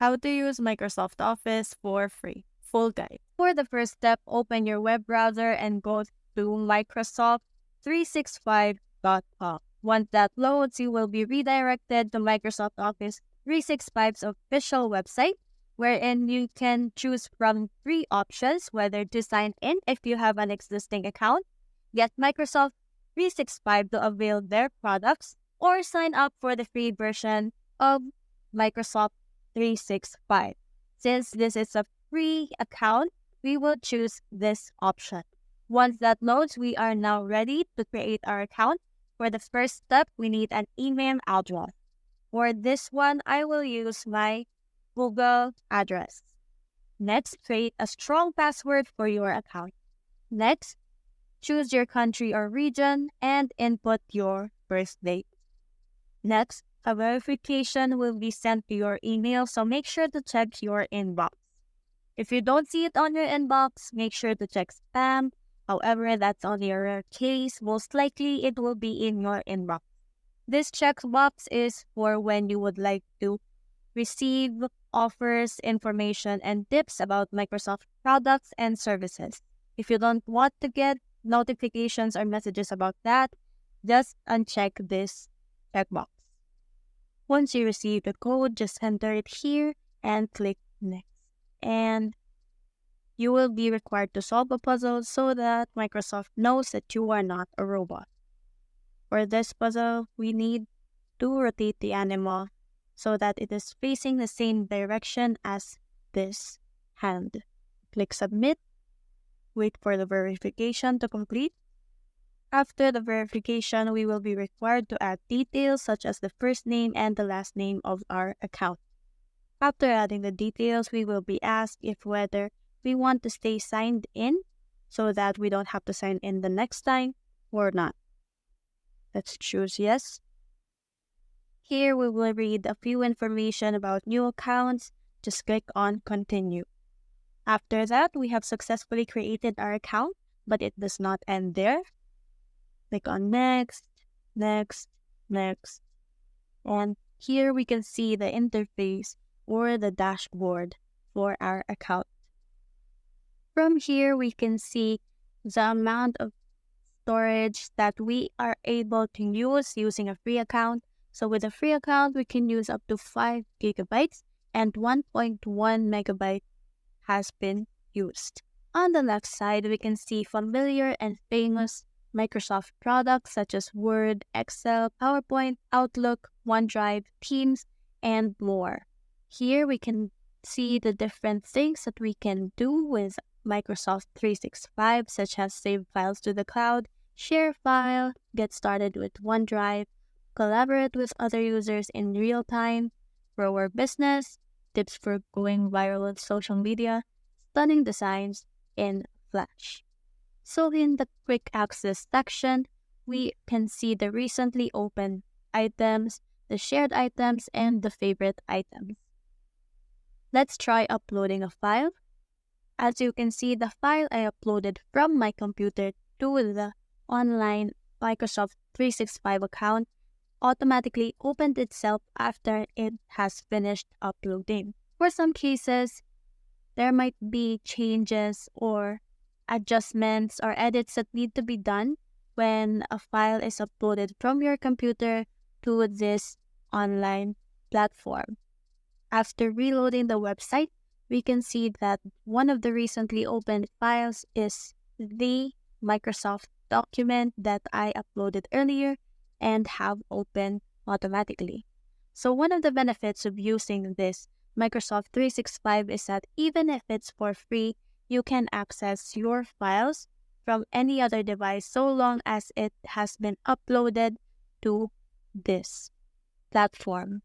How to use Microsoft Office for free. Full guide. For the first step, open your web browser and go to Microsoft365.com. Once that loads, you will be redirected to Microsoft Office 365's official website, wherein you can choose from three options whether to sign in if you have an existing account, get Microsoft 365 to avail their products, or sign up for the free version of Microsoft 365. Since this is a free account, we will choose this option. Once that loads, we are now ready to create our account. For the first step, we need an email address. For this one, I will use my Google address. Next, create a strong password for your account. Next, choose your country or region and input your birth date. Next, a verification will be sent to your email, so make sure to check your inbox. If you don't see it on your inbox, make sure to check spam. However, that's only a rare case. Most likely, it will be in your inbox. This checkbox is for when you would like to receive offers, information, and tips about Microsoft products and services. If you don't want to get notifications or messages about that, just uncheck this checkbox. Once you receive the code, just enter it here and click next. And you will be required to solve a puzzle so that Microsoft knows that you are not a robot. For this puzzle, we need to rotate the animal so that it is facing the same direction as this hand. Click submit. Wait for the verification to complete. After the verification, we will be required to add details such as the first name and the last name of our account. After adding the details, we will be asked if whether we want to stay signed in so that we don't have to sign in the next time or not. Let's choose yes. Here we will read a few information about new accounts. Just click on continue. After that, we have successfully created our account, but it does not end there. Click on next, next, next. And here we can see the interface or the dashboard for our account. From here, we can see the amount of storage that we are able to use using a free account. So with a free account, we can use up to 5 gigabytes and 1.1 megabyte has been used. On the left side, we can see familiar and famous Microsoft products such as Word, Excel, PowerPoint, Outlook, OneDrive, Teams, and more. Here we can see the different things that we can do with Microsoft 365, such as save files to the cloud, share file, get started with OneDrive, collaborate with other users in real time, grow our business, tips for going viral on social media, stunning designs in Flash. So in the quick access section, we can see the recently opened items, the shared items, and the favorite items. Let's try uploading a file. As you can see, the file I uploaded from my computer to the online Microsoft 365 account automatically opened itself after it has finished uploading. For some cases, there might be changes or adjustments or edits that need to be done when a file is uploaded from your computer to this online platform. After reloading the website, we can see that one of the recently opened files is the Microsoft document that I uploaded earlier and have opened automatically. So one of the benefits of using this Microsoft 365 is that even if it's for free, you can access your files from any other device so long as it has been uploaded to this platform.